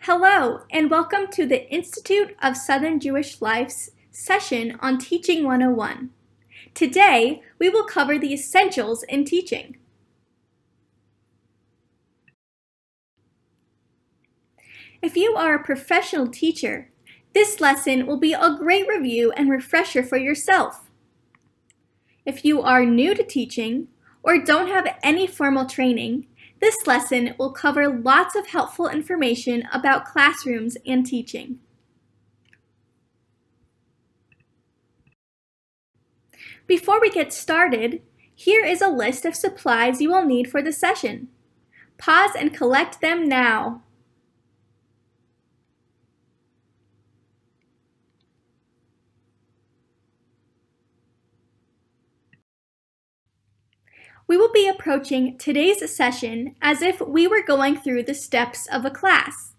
Hello, and welcome to the Institute of Southern Jewish Life's session on Teaching 101. Today, we will cover the essentials in teaching. If you are a professional teacher, this lesson will be a great review and refresher for yourself. If you are new to teaching or don't have any formal training, this lesson will cover lots of helpful information about classrooms and teaching. Before we get started, here is a list of supplies you will need for the session. Pause and collect them now. We will be approaching today's session as if we were going through the steps of a class.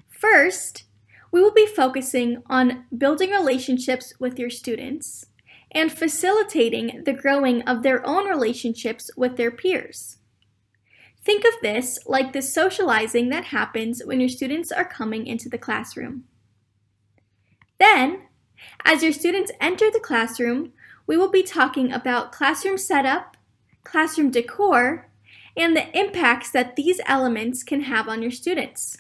First, we will be focusing on building relationships with your students and facilitating the growing of their own relationships with their peers. Think of this like the socializing that happens when your students are coming into the classroom. Then, as your students enter the classroom, we will be talking about classroom setup, classroom decor, and the impacts that these elements can have on your students.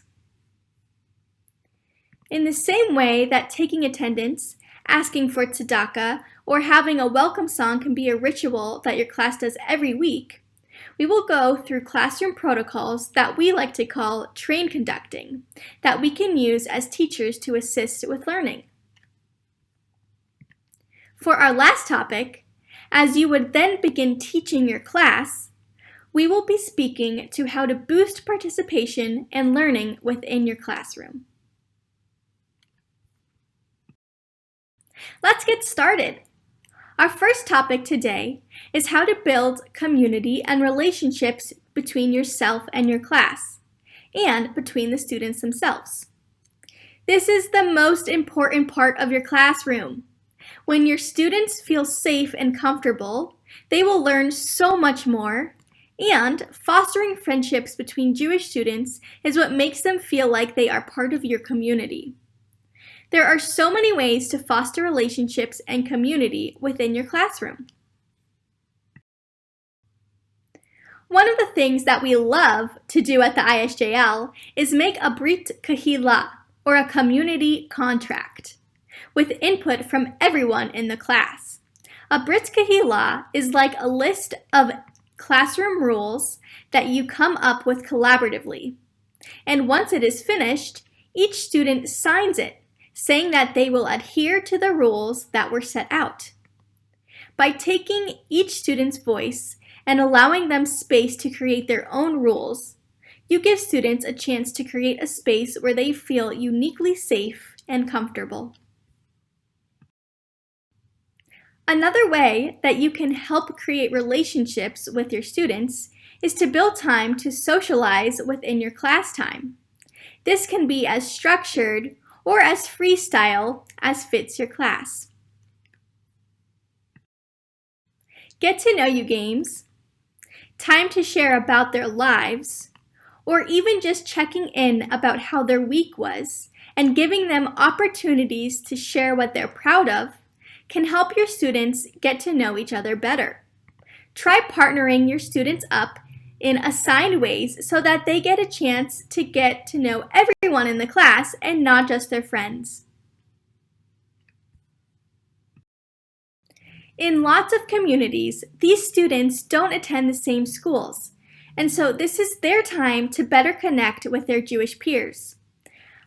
In the same way that taking attendance, asking for tzedakah, or having a welcome song can be a ritual that your class does every week, we will go through classroom protocols that we like to call train conducting, that we can use as teachers to assist with learning. For our last topic, as you would then begin teaching your class, we will be speaking to how to boost participation and learning within your classroom. Let's get started. Our first topic today is how to build community and relationships between yourself and your class, and between the students themselves. This is the most important part of your classroom. When your students feel safe and comfortable, they will learn so much more, and fostering friendships between Jewish students is what makes them feel like they are part of your community. There are so many ways to foster relationships and community within your classroom. One of the things that we love to do at the ISJL is make a Brit Kahila, or a community contract, with input from everyone in the class. A Brit Kahila is like a list of classroom rules that you come up with collaboratively. And once it is finished, each student signs it, saying that they will adhere to the rules that were set out. By taking each student's voice and allowing them space to create their own rules, you give students a chance to create a space where they feel uniquely safe and comfortable. Another way that you can help create relationships with your students is to build time to socialize within your class time. This can be as structured or as freestyle as fits your class. Get to know you games, time to share about their lives, or even just checking in about how their week was and giving them opportunities to share what they're proud of can help your students get to know each other better. Try partnering your students up in assigned ways so that they get a chance to get to know everyone in the class and not just their friends. In lots of communities, these students don't attend the same schools, and so this is their time to better connect with their Jewish peers.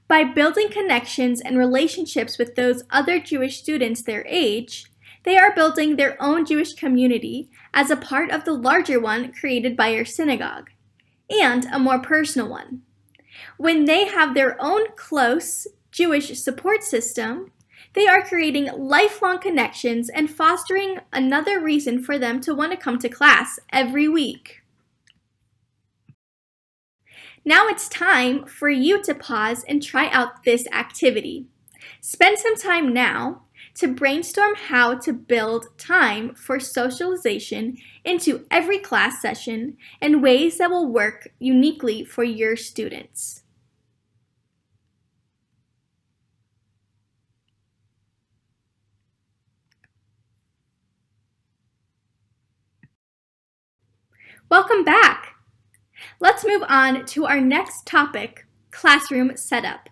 By building connections and relationships with those other Jewish students their age, they are building their own Jewish community as a part of the larger one created by your synagogue, and a more personal one. When they have their own close Jewish support system, they are creating lifelong connections and fostering another reason for them to want to come to class every week. Now it's time for you to pause and try out this activity. Spend some time now to brainstorm how to build time for socialization into every class session in ways that will work uniquely for your students. Welcome back! Let's move on to our next topic, classroom setup.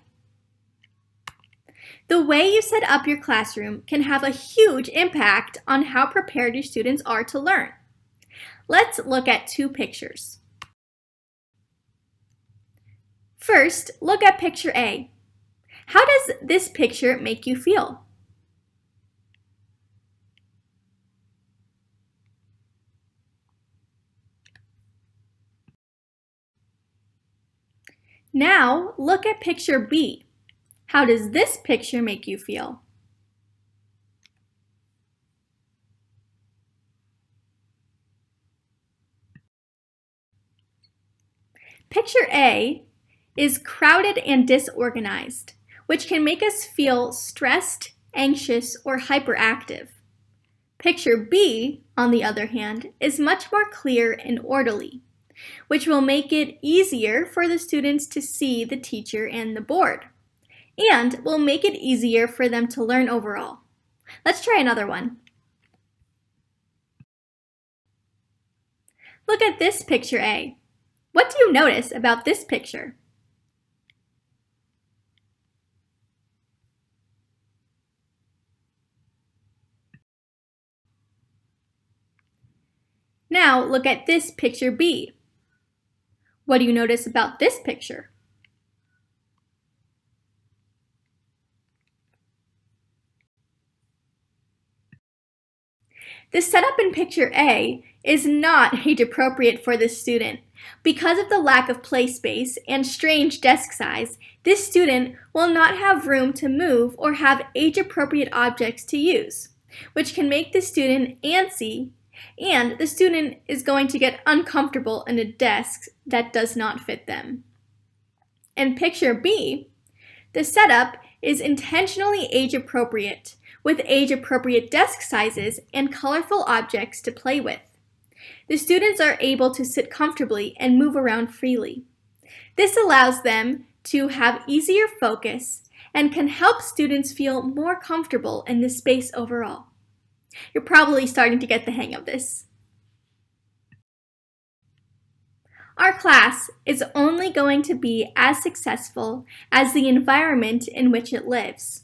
The way you set up your classroom can have a huge impact on how prepared your students are to learn. Let's look at two pictures. First, look at picture A. How does this picture make you feel? Now, look at picture B. How does this picture make you feel? Picture A is crowded and disorganized, which can make us feel stressed, anxious, or hyperactive. Picture B, on the other hand, is much more clear and orderly, which will make it easier for the students to see the teacher and the board, and will make it easier for them to learn overall. Let's try another one. Look at this picture A. What do you notice about this picture? Now look at this picture B. What do you notice about this picture? The setup in picture A is not age-appropriate for this student. Because of the lack of play space and strange desk size, this student will not have room to move or have age-appropriate objects to use, which can make the student antsy, and the student is going to get uncomfortable in a desk that does not fit them. In picture B, the setup is intentionally age-appropriate, with age-appropriate desk sizes and colorful objects to play with. The students are able to sit comfortably and move around freely. This allows them to have easier focus and can help students feel more comfortable in the space overall. You're probably starting to get the hang of this. Our class is only going to be as successful as the environment in which it lives.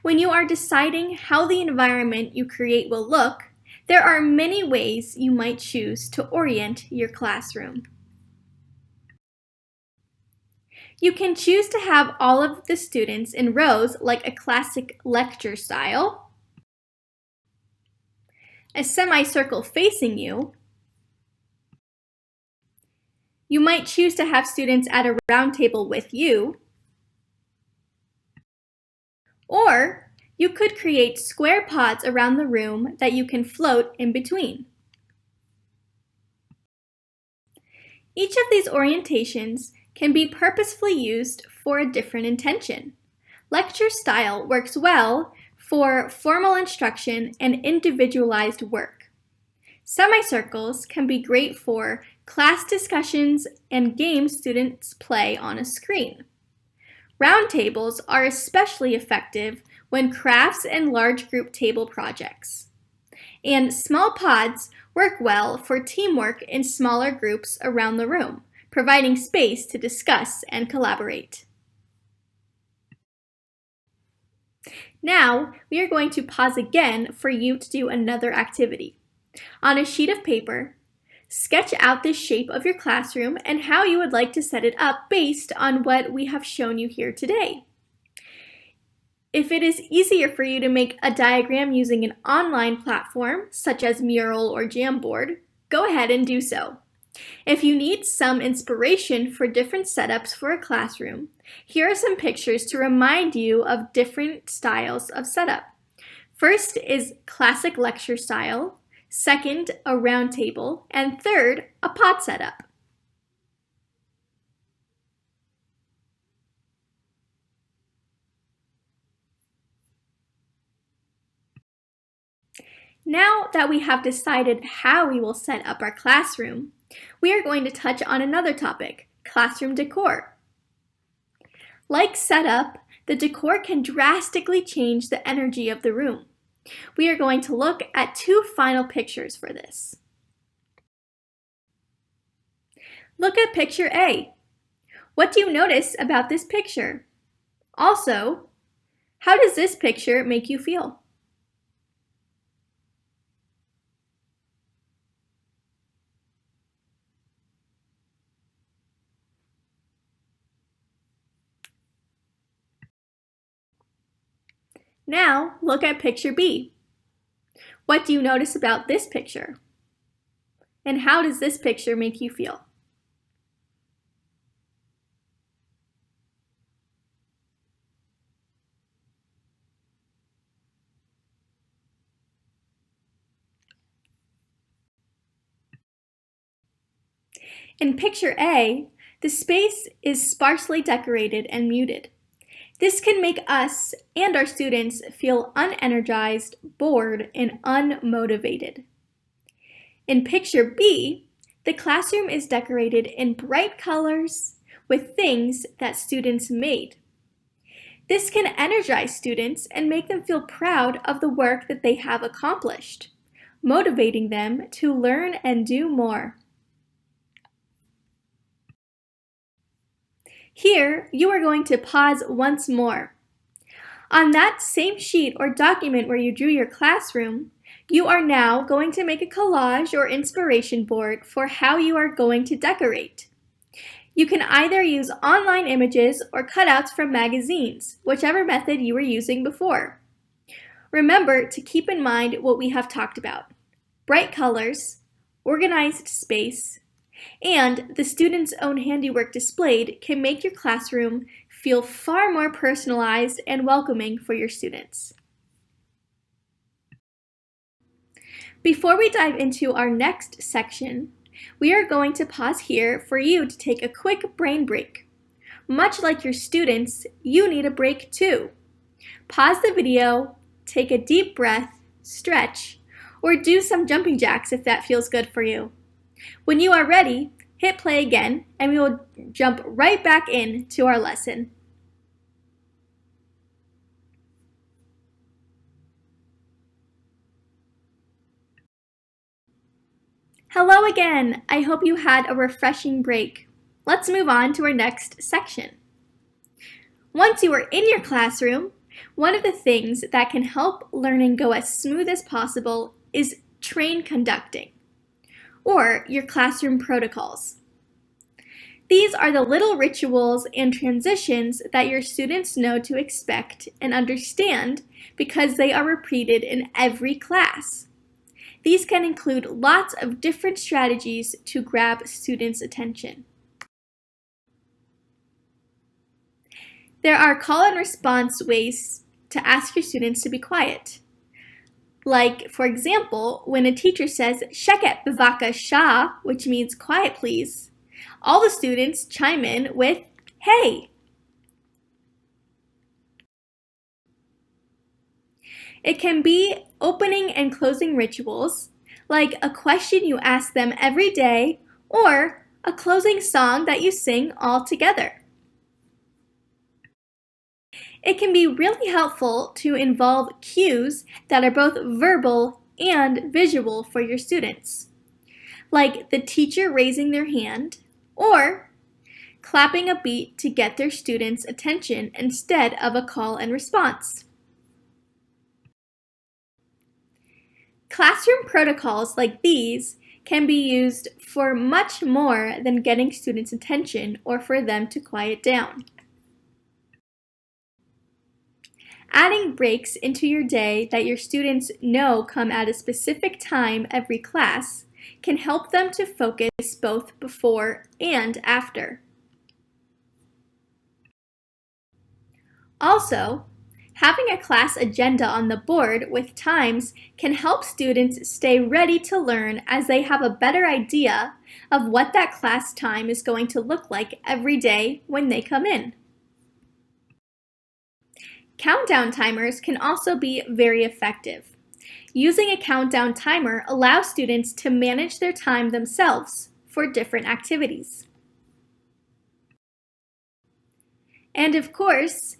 When you are deciding how the environment you create will look, there are many ways you might choose to orient your classroom. You can choose to have all of the students in rows like a classic lecture style, a semicircle facing you. You might choose to have students at a round table with you, or you could create square pods around the room that you can float in between. Each of these orientations can be purposefully used for a different intention. Lecture style works well for formal instruction and individualized work. Semicircles can be great for class discussions and games students play on a screen. Roundtables are especially effective when crafts and large group table projects. And small pods work well for teamwork in smaller groups around the room, providing space to discuss and collaborate. Now, we are going to pause again for you to do another activity. On a sheet of paper, sketch out the shape of your classroom and how you would like to set it up based on what we have shown you here today. If it is easier for you to make a diagram using an online platform, such as Mural or Jamboard, go ahead and do so. If you need some inspiration for different setups for a classroom, here are some pictures to remind you of different styles of setup. First is classic lecture style, second, a round table, and third, a pod setup. Now that we have decided how we will set up our classroom, we are going to touch on another topic, classroom decor. Like setup, the decor can drastically change the energy of the room. We are going to look at two final pictures for this. Look at picture A. What do you notice about this picture? Also, how does this picture make you feel? Now, look at picture B. What do you notice about this picture? And how does this picture make you feel? In picture A, the space is sparsely decorated and muted. This can make us and our students feel unenergized, bored, and unmotivated. In picture B, the classroom is decorated in bright colors with things that students made. This can energize students and make them feel proud of the work that they have accomplished, motivating them to learn and do more. Here, you are going to pause once more. On that same sheet or document where you drew your classroom, you are now going to make a collage or inspiration board for how you are going to decorate. You can either use online images or cutouts from magazines, whichever method you were using before. Remember to keep in mind what we have talked about: bright colors, organized space, and the student's own handiwork displayed can make your classroom feel far more personalized and welcoming for your students. Before we dive into our next section, we are going to pause here for you to take a quick brain break. Much like your students, you need a break too. Pause the video, take a deep breath, stretch, or do some jumping jacks if that feels good for you. When you are ready, hit play again and we will jump right back into our lesson. Hello again! I hope you had a refreshing break. Let's move on to our next section. Once you are in your classroom, one of the things that can help learning go as smooth as possible is train conducting, or your classroom protocols. These are the little rituals and transitions that your students know to expect and understand because they are repeated in every class. These can include lots of different strategies to grab students' attention. There are call and response ways to ask your students to be quiet. Like, for example, when a teacher says, "Sheket bevakasha," which means quiet please, all the students chime in with, "Hey." It can be opening and closing rituals, like a question you ask them every day or a closing song that you sing all together. It can be really helpful to involve cues that are both verbal and visual for your students, like the teacher raising their hand or clapping a beat to get their students' attention instead of a call and response. Classroom protocols like these can be used for much more than getting students' attention or for them to quiet down. Adding breaks into your day that your students know come at a specific time every class can help them to focus both before and after. Also, having a class agenda on the board with times can help students stay ready to learn as they have a better idea of what that class time is going to look like every day when they come in. Countdown timers can also be very effective. Using a countdown timer allows students to manage their time themselves for different activities. And of course,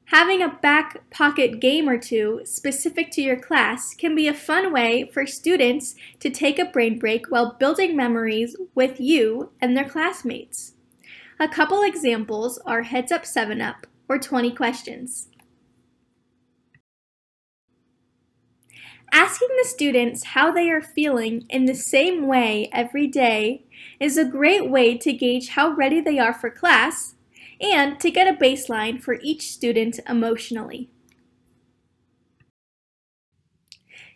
Having a back pocket game or two specific to your class can be a fun way for students to take a brain break while building memories with you and their classmates. A couple examples are Heads Up 7-Up or 20 questions. Asking the students how they are feeling in the same way every day is a great way to gauge how ready they are for class and to get a baseline for each student emotionally.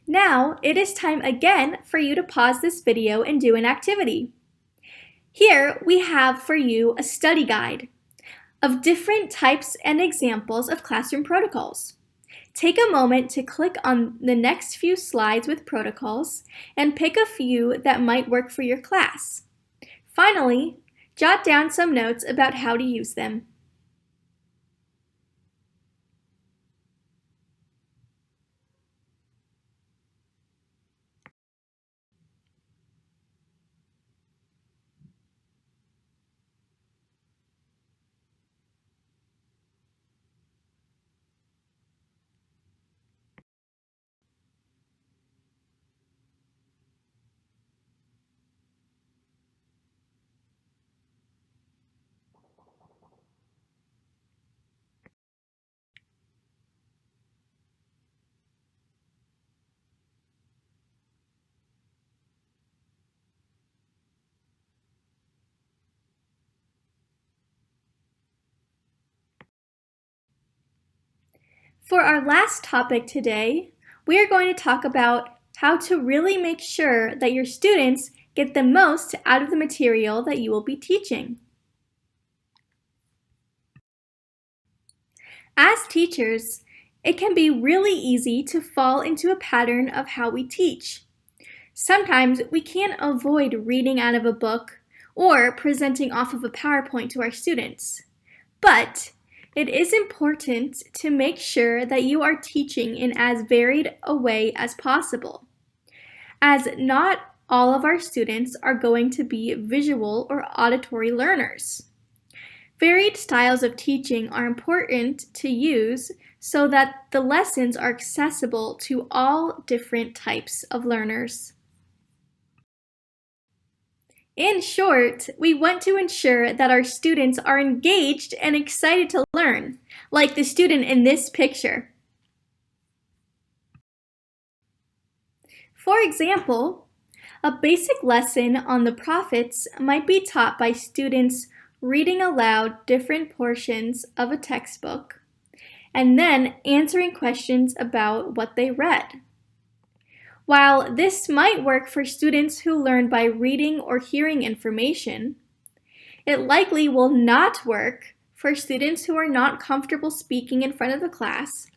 Now it is time again for you to pause this video and do an activity. Here we have for you a study guide of different types and examples of classroom protocols. Take a moment to click on the next few slides with protocols and pick a few that might work for your class. Finally, jot down some notes about how to use them. For our last topic today, we are going to talk about how to really make sure that your students get the most out of the material that you will be teaching. As teachers, it can be really easy to fall into a pattern of how we teach. Sometimes we can't avoid reading out of a book or presenting off of a PowerPoint to our students. But it is important to make sure that you are teaching in as varied a way as possible, as not all of our students are going to be visual or auditory learners. Varied styles of teaching are important to use so that the lessons are accessible to all different types of learners. In short, we want to ensure that our students are engaged and excited to learn, like the student in this picture. For example, a basic lesson on the prophets might be taught by students reading aloud different portions of a textbook and then answering questions about what they read. While this might work for students who learn by reading or hearing information, it likely will not work for students who are not comfortable speaking in front of the class,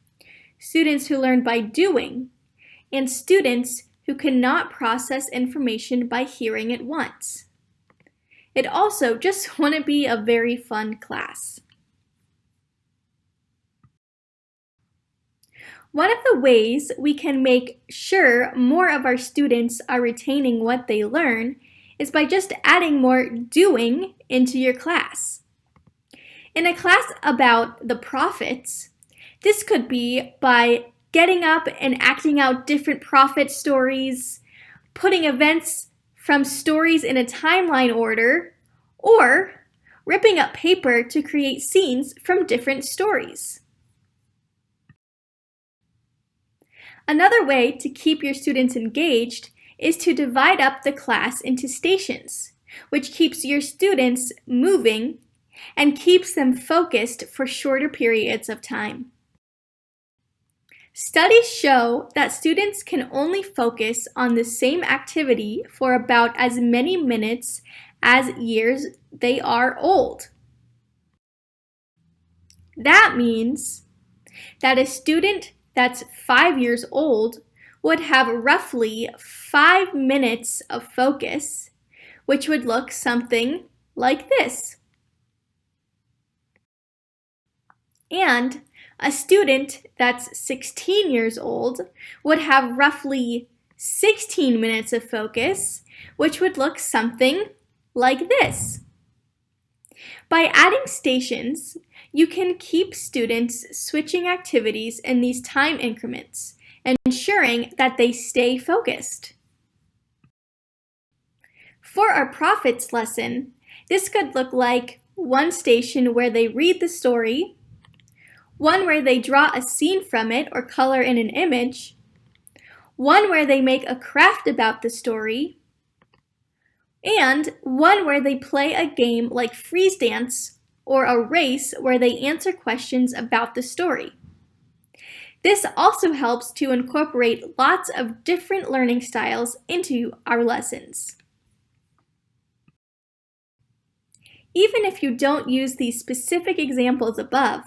students who learn by doing, and students who cannot process information by hearing it once. It also just wouldn't be a very fun class. One of the ways we can make sure more of our students are retaining what they learn is by just adding more doing into your class. In a class about the prophets, this could be by getting up and acting out different prophet stories, putting events from stories in a timeline order, or ripping up paper to create scenes from different stories. Another way to keep your students engaged is to divide up the class into stations, which keeps your students moving and keeps them focused for shorter periods of time. Studies show that students can only focus on the same activity for about as many minutes as years they are old. That means that a student that's 5 years old would have roughly 5 minutes of focus, which would look something like this. And a student that's 16 years old would have roughly 16 minutes of focus, which would look something like this. By adding stations, You can keep students switching activities in these time increments, ensuring that they stay focused. For our profits lesson, this could look like one station where they read the story, one where they draw a scene from it or color in an image, one where they make a craft about the story, and one where they play a game like freeze dance or a race where they answer questions about the story. This also helps to incorporate lots of different learning styles into our lessons. Even if you don't use these specific examples above,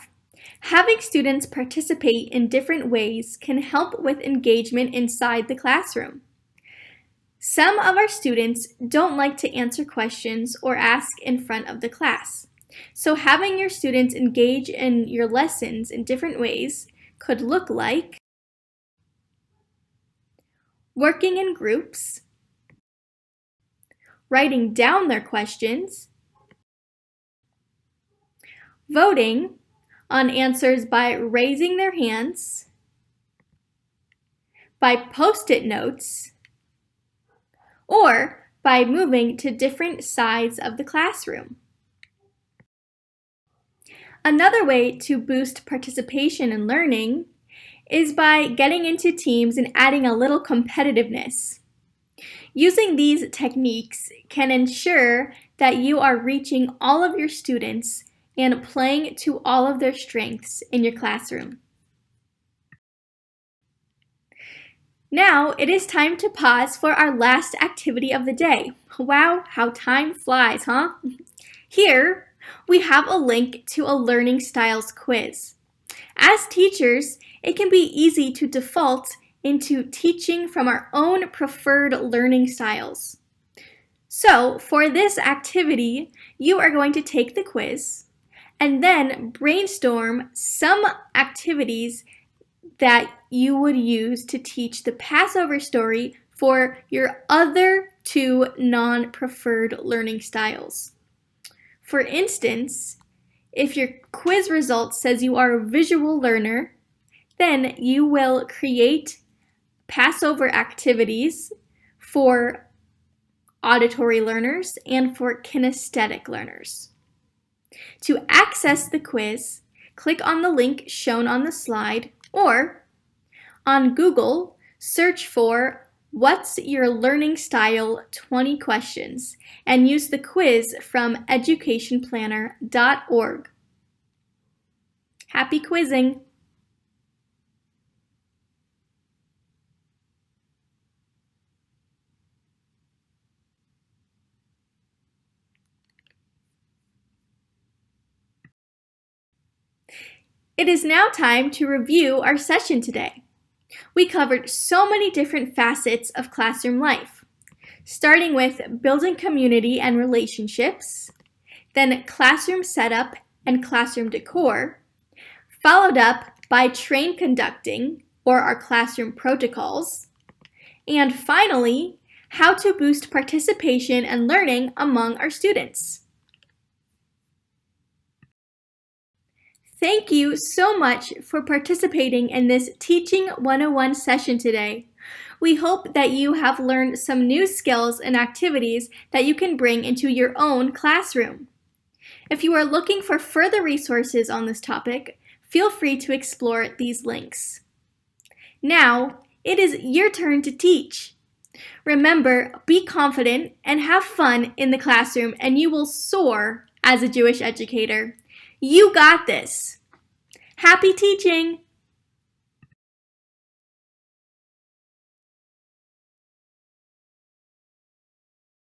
having students participate in different ways can help with engagement inside the classroom. Some of our students don't like to answer questions or ask in front of the class. So having your students engage in your lessons in different ways could look like working in groups, writing down their questions, voting on answers by raising their hands, by post-it notes, or by moving to different sides of the classroom. Another way to boost participation in learning is by getting into teams and adding a little competitiveness. Using these techniques can ensure that you are reaching all of your students and playing to all of their strengths in your classroom. Now it is time to pause for our last activity of the day. Wow, how time flies, huh? Here, we have a link to a learning styles quiz. As teachers, it can be easy to default into teaching from our own preferred learning styles. So, for this activity, you are going to take the quiz and then brainstorm some activities that you would use to teach the Passover story for your other two non-preferred learning styles. For instance, if your quiz result says you are a visual learner, then you will create Passover activities for auditory learners and for kinesthetic learners. To access the quiz, click on the link shown on the slide, or on Google, search for What's Your Learning Style 20 Questions and use the quiz from educationplanner.org. Happy quizzing! It is now time to review our session today. We covered so many different facets of classroom life, starting with building community and relationships, then classroom setup and classroom decor, followed up by train conducting, or our classroom protocols, and finally, how to boost participation and learning among our students. Thank you so much for participating in this Teaching 101 session today. We hope that you have learned some new skills and activities that you can bring into your own classroom. If you are looking for further resources on this topic, feel free to explore these links. Now, it is your turn to teach. Remember, be confident and have fun in the classroom, and you will soar as a Jewish educator. You got this. Happy teaching!